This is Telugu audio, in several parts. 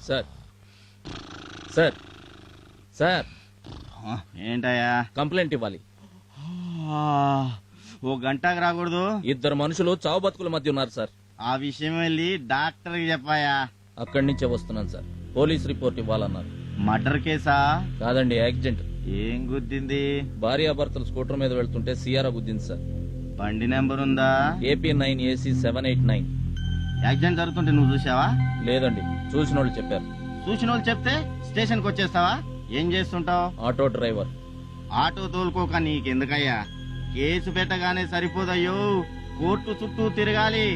సార్ సార్ సార్ ఏంటయ్యా? కంప్లైంట్ ఇవ్వాలి. ఓ గంటకు రాకూడదు? ఇద్దరు మనుషులు చావు బతుకుల మధ్య ఉన్నారు సార్. ఆ విషయం వెళ్ళి డాక్టర్కి చెప్పాయా? అక్కడి నుంచే వస్తున్నాను సార్. పోలీస్ రిపోర్ట్ ఇవ్వాలన్నారు. మర్డర్ కేసా? కాదండి, యాక్సిడెంట్. ఏం గుద్దింది? భార్యాభర్తలు స్కూటర్ మీద వెళ్తుంటే సియారా గుద్దింది సార్. బండి నెంబర్ ఉందా? AP9AC789. యాక్సిడెంట్ జరుగుతుంటే నువ్వు చూసావా? లేదండి, చూసిన వాళ్ళు చెప్పారు. చూసిన వాళ్ళు చెప్తే స్టేషన్ కి వచ్చేస్తావా? ఏం చేస్తుంటావు? Auto driver. ఆటో తోలుకోక నీకెందుకయ్యా? కేసు పెట్టగానే సరిపోదయ్యో, కోర్టు చుట్టూ తిరగాలి.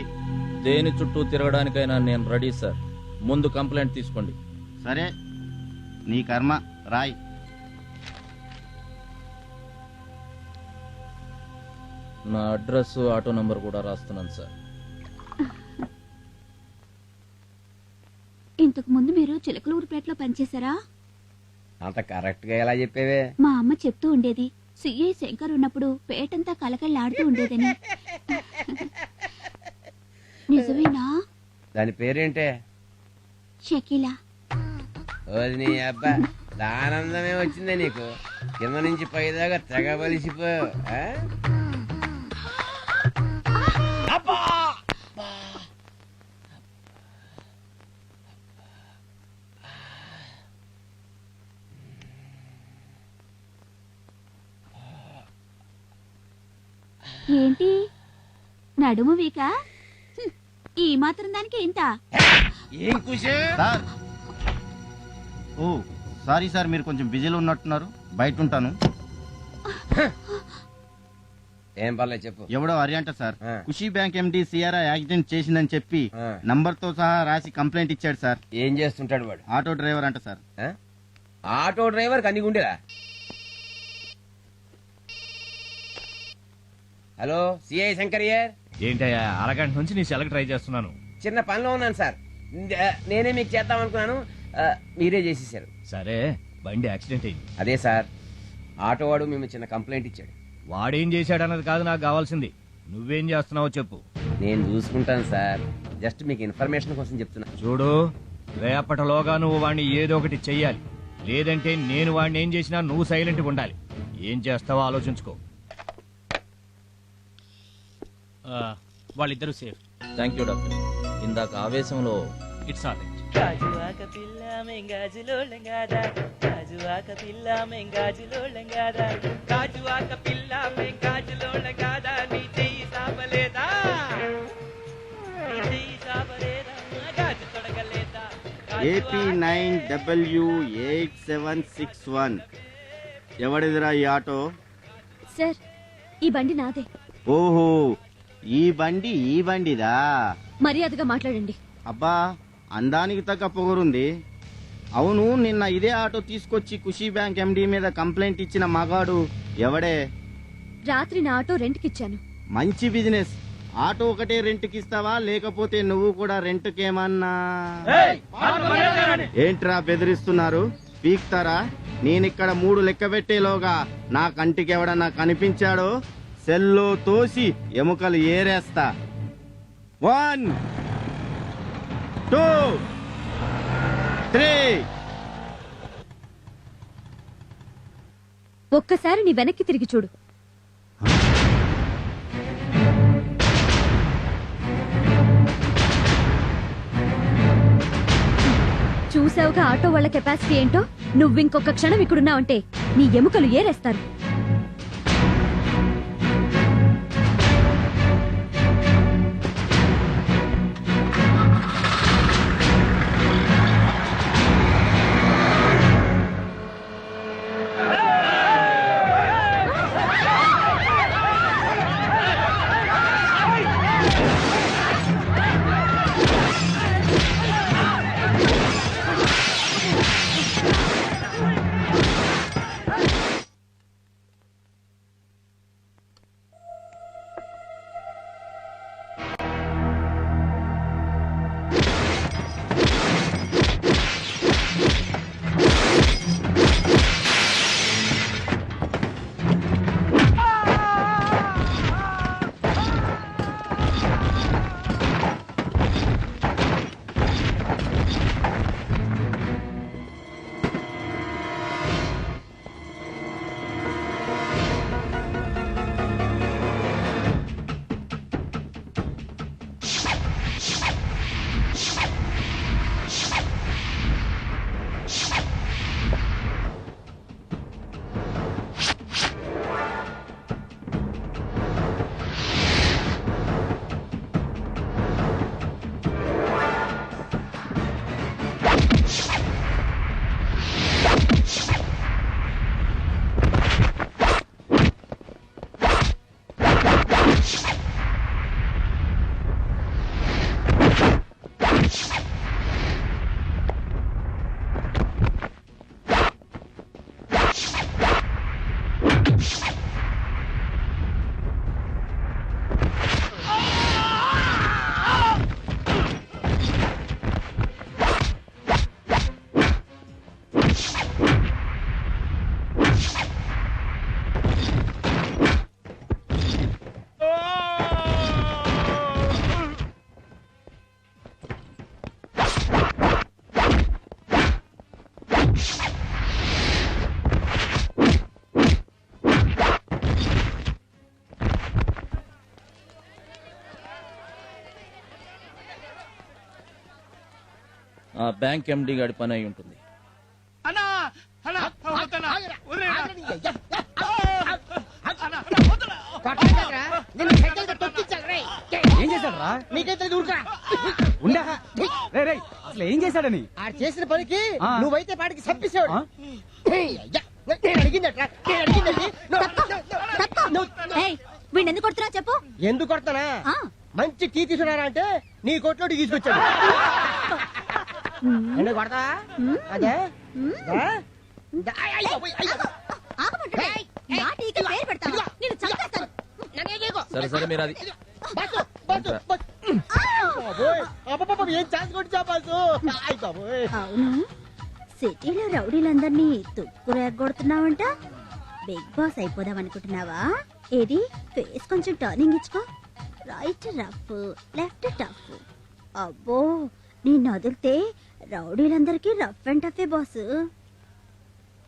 దేని చుట్టూ తిరగడానికైనా నేను రెడీ సార్. ముందు కంప్లైంట్ తీసుకోండి. సరే, నీ కర్మ, రాయ్. నా అడ్రస్, ఆటో నంబర్ కూడా రాస్తున్నాను సార్. ఇంతకు ముందు మీరు చిలకలూరుపేటలో పనిచేశారా? అంత కరెక్ట్ గా ఎలా చెప్పేవే? మా అమ్మ చెప్తూ ఉండేది, సిఐ శంకర్ ఉన్నప్పుడు పేటంతా కలకళ్ళాడుతూ ఉండేదని. నిజమేనా? దాని పేరేంటే? షకీలా. ఓది నీ అబ్బా, దానందమే వచ్చిందే నీకు. కింద నుంచి పైదాకా తెగ బలిసిపోయావు. ఏంటి నడుము వీక? ఈ మాత్రం దానికి ఇంత? ఏం కుషే? సార్, ఓ సారీ సార్, మీరు కొంచెం బిజీలో ఉన్నట్టున్నారు, బయట ఉంటాను. ఏం పర్లేదు చెప్పు. ఎవడో అరియంట సార్, ఖుషీ బ్యాంక్ ఎండి సిఆర్ఐ యాక్సిడెంట్ చేసిందని చెప్పి నంబర్ తో సహా రాసి కంప్లైంట్ ఇచ్చాడు సార్. ఏం చేస్తుంటాడు వాడు? ఆటో డ్రైవర్ అంట సార్. ఆటో డ్రైవర్ కన్ని గుండెలా? Hello, CI శంకర్యర్. ఏంటయ్యా, అరగంట నుంచి నీ సెలకి ట్రై చేస్తున్నాను. చిన్న పనిలో ఉన్నాను సార్. నేనే మీకు చేద్దాం అనుకున్నాను, మీరే చేసేసారు. సరే, బండి యాక్సిడెంట్ అయింది. అదే సార్, ఆటో వాడు మేము చిన్న కంప్లైంట్ ఇచ్చాడు. వాడేం చేశాడన్నది కాదు నాకు కావాల్సింది, నువ్వేం చేస్తున్నావో చెప్పు. నేను చూసుకుంటాను సార్, జస్ట్ మీకు ఇన్ఫర్మేషన్ కోసం చెప్తున్నా. చూడు, రేపటిలోగా నువ్వు వాడిని ఏదో ఒకటి చెయ్యాలి. లేదంటే నేను వాడిని ఏం చేసినా నువ్వు సైలెంట్గా ఉండాలి. ఏం చేస్తావో ఆలోచించుకో. వాళ్ళిద్దరూ సేఫ్. Thank you doctor. ఇందాక ఆవేశంలో ఇట్స్ ఆల్ రైట్. గాజువాక పిల్ల మెంగాజులోళంగాదా, గాజువాక పిల్ల మెంగాజులోళంగాదా, గాజువాక పిల్ల మెంగాజులోళంగాదా, నీ చెయ్యి సాపలేదా, నీ చెయ్యి సాపలేదా, గాజు తొడగలేదా. AP9W8761. ఎవడిదిరా ఈ ఆటో? సార్, ఈ బండి నాదే. ఓహో, ఈ బండిదా? మర్యాదగా మాట్లాడండి. అబ్బా, అందానికి తగ్గ పొగరుంది. అవును, నిన్న ఇదే ఆటో తీసుకొచ్చి ఖుషీ బ్యాంక్ ఎండి మీద కంప్లైంట్ ఇచ్చిన మగాడు ఎవడే? రాత్రి నా ఆటో రెంట్కిచ్చాను. మంచి బిజినెస్. ఆటో ఒకటే రెంట్కి ఇస్తావా, లేకపోతే నువ్వు కూడా రెంట్కేమన్నా? ఏంట్రా బెదిరిస్తున్నారు? పీక్తారా? నేనిక్కడ 3 లెక్క పెట్టేలోగా నా కంటికి ఎవడన్నా కనిపించాడో సెల్లో తోసి ఎముకలు ఏరేస్తా. 1 2 3. ఒక్కసారి నీ వెనక్కి తిరిగి చూడు. చూసావుగా ఆటో వాళ్ళ కెపాసిటీ ఏంటో. నువ్వింకొక క్షణం ఇక్కడున్నావంటే నీ ఎముకలు ఏరేస్తారు. ఆ బ్యాంక్ ఎండి గాడి పని అయి ఉంటుంది. ఏం చేశాడరా? నీకైతే ఊరుకురా. ఉండా. రేయ్, రేయ్, అసలు ఏం చేశాడని? ఆ చేసిన పనికి నువ్వైతే పాటికి చంపేశాడు. వీడిని ఎందుకు కొడుతున్నా చెప్పు. ఎందుకు కొడతానా? మంచి టీ తీసుకున్నారా అంటే నీ కొట్లోటి తీసుకొచ్చాడు. ఎందుకు కొడతా? అదే సరే సరే మీరు అది ఏం ఛాన్స్ కొట్టా బాసు? అవును, సిటీలో రౌడీలందరినీ తుక్కు రేగొడుతున్నావంట. బిగ్ బాస్ అయిపోదాం అనుకుంటున్నావా? ఏది ఫేస్ కొంచెం టర్నింగ్ ఇచ్చుకో. Right rough, left tough. అబ్బో, నిన్ను వదిలితే రౌడీలందరికీ రఫ్ అండ్ టఫే బాస్.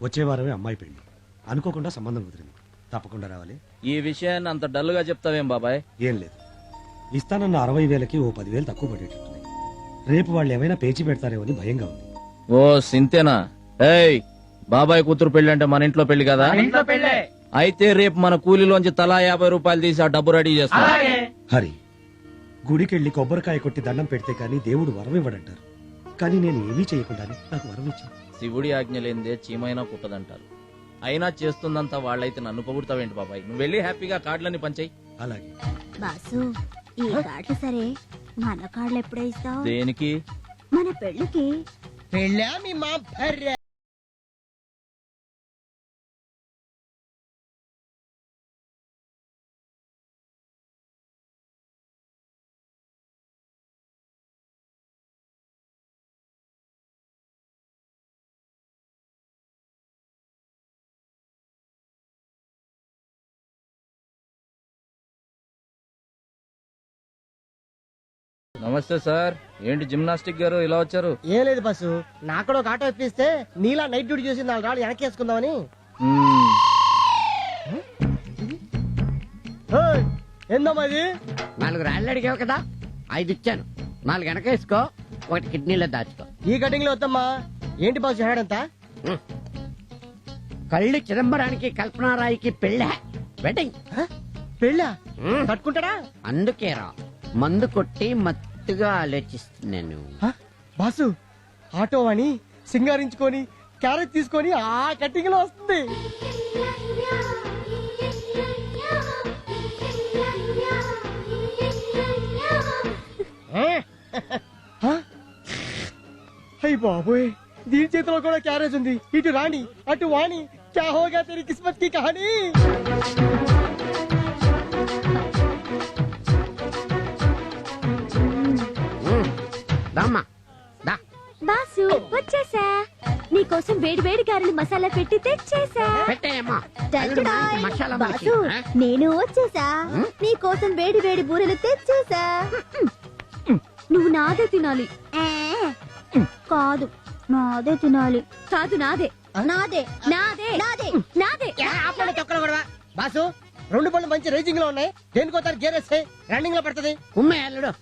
వచ్చే వారమే అమ్మాయి పెళ్లి, అనుకోకుండా సంబంధం కుదిరింది. తప్పకుండా రావాలి. ఈ విషయాన్ని అంత డల్ గా చెప్తావేం బాబాయ్? ఏం లేదు, ఇస్తానన్న 60,000కి ఓ 10,000 తక్కువ పడేటట్టున్నాయి. రేపు వాళ్ళు ఏమైనా పేచి పెడతారేమో అని భయంగా ఉంది. ఓ సింతేనా? ఏయ్, బాబాయ్ కూతురు పెళ్లి అంటే మన ఇంట్లో పెళ్లి కదా? అయితే రేపు మన కూలీలోంచి తలా 50 రూపాయలు తీసి ఆ డబ్బు రెడీ చేస్తా. హరి, గుడికెళ్ళి కొబ్బరికాయ కొట్టి దండం పెడితే కానీ దేవుడు వరం ఇవ్వడంటారు. కానీ నేను ఏమీ చేయకుండానే నాకు వరం ఇచ్చాను. శివుడి ఆజ్ఞ లేనిదే చీమైనా పుట్టదంటారు. అయినా చేస్తుందంతా వాళ్ళైతే నన్ను పొగుడతావేంటి బాబాయ్? నువ్వు వెళ్ళి హ్యాపీగా కార్డులన్నీ పంచాయి. అలాగే బాసు, ఈ కార్డులు సరే, మన కార్డులు ఎప్పుడే ఇస్తావు? దేనికి? మన పెళ్లికి. పెళ్ళా మీ మా భార్య? నమస్తే సార్. ఏంటి జిమ్నాస్టిక్ గారు ఇలా వచ్చారు? ఏం లేదు బస్సు, నాకు కూడా ఒక ఆటో ఇప్పిస్తే నీలా నైట్ డ్యూటీ చేసి 4 రాళ్ళు వెనకేసుకుందామని. ఏందమ్మది? 4 రాళ్ళు అడిగావు కదా, 5 ఇచ్చాను. 4 వెనకేసుకో, 1 కిడ్నీలో దాచుకో. ఈ కటింగ్ లో వద్దమ్మా. ఏంటి బాసు హేడంతా? కళ్ళు చిదంబరానికి కల్పనారాయికి పెళ్ళే, వెడ్డింగ్. పెళ్ళా? కట్టుకుంటాడా? అందుకేరా మందు కొట్టి మత్తుగా ఆలోచిస్తున్నాను. బాసు, ఆటో అని సింగారించుకొని క్యారెట్ తీసుకొని ఆ కటింగ్ లో వస్తుంది. అయ్యి బాబోయ్, దీని చేతిలో కూడా క్యారేజ్ ఉంది. ఇటు రాణి అటు వాణి, క్యా హోగా తెరీ కిస్మత్ కి కహానీ. దామ్మా దా. బాసు వచ్చేసా. నీకోసం వేడి వేడి గారెలు మసాలా పెట్టి తెచ్చేసా. పెట్టేయమ్మా. టంటడాయ్. మసాలా బాసు, మనిషి, ఆ? నేను వచ్చేసా. నీకోసం వేడి వేడి బూరెలు తెచ్చేసా. నువ్వు నాదే తినాలి. కాదు, నాదే తినాలి. కాదు, నాదే నాదే నాదే నాదే నాదే. తొక్కలు కూడా బాసు, 2 పళ్ళు మంచి రేసింగ్ లో ఉన్నాయి. దేనికోతారు గేర్ వేస్తే రన్నింగ్ లో పడుతుంది. ఉమ్మే అల్లుడు,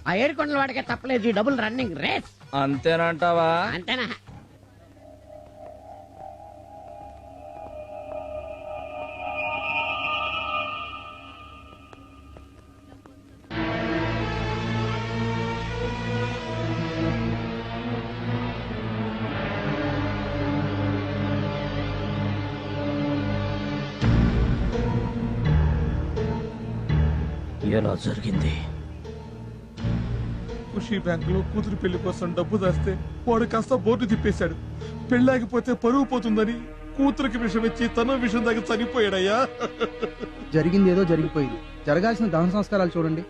ఆ 7 కొండల వాడికే తప్పలేదు ఈ డబుల్ రన్నింగ్ రేస్. అంతేనంటావా? అంతేనా? ఎలా జరిగింది? ఖుషీ బ్యాంక్ లో కూతురు పెళ్లి కోసం డబ్బు దాస్తే వాడు కాస్త బోర్డు తిప్పేశాడు. పెళ్ళాగిపోతే పరువు పోతుందని కూతురికి విషం ఇచ్చి తన విషం దాకా చనిపోయాడయ్యా. జరిగింది ఏదో జరిగిపోయింది. జరగాల్సిన దహన సంస్కారాలు చూడండి.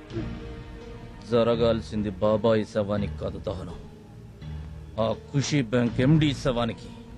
జరగాల్సింది బాబాయి శవానికి కాదు దహనం, ఆ ఖుషీ బ్యాంక్ ఎండి శవానికి.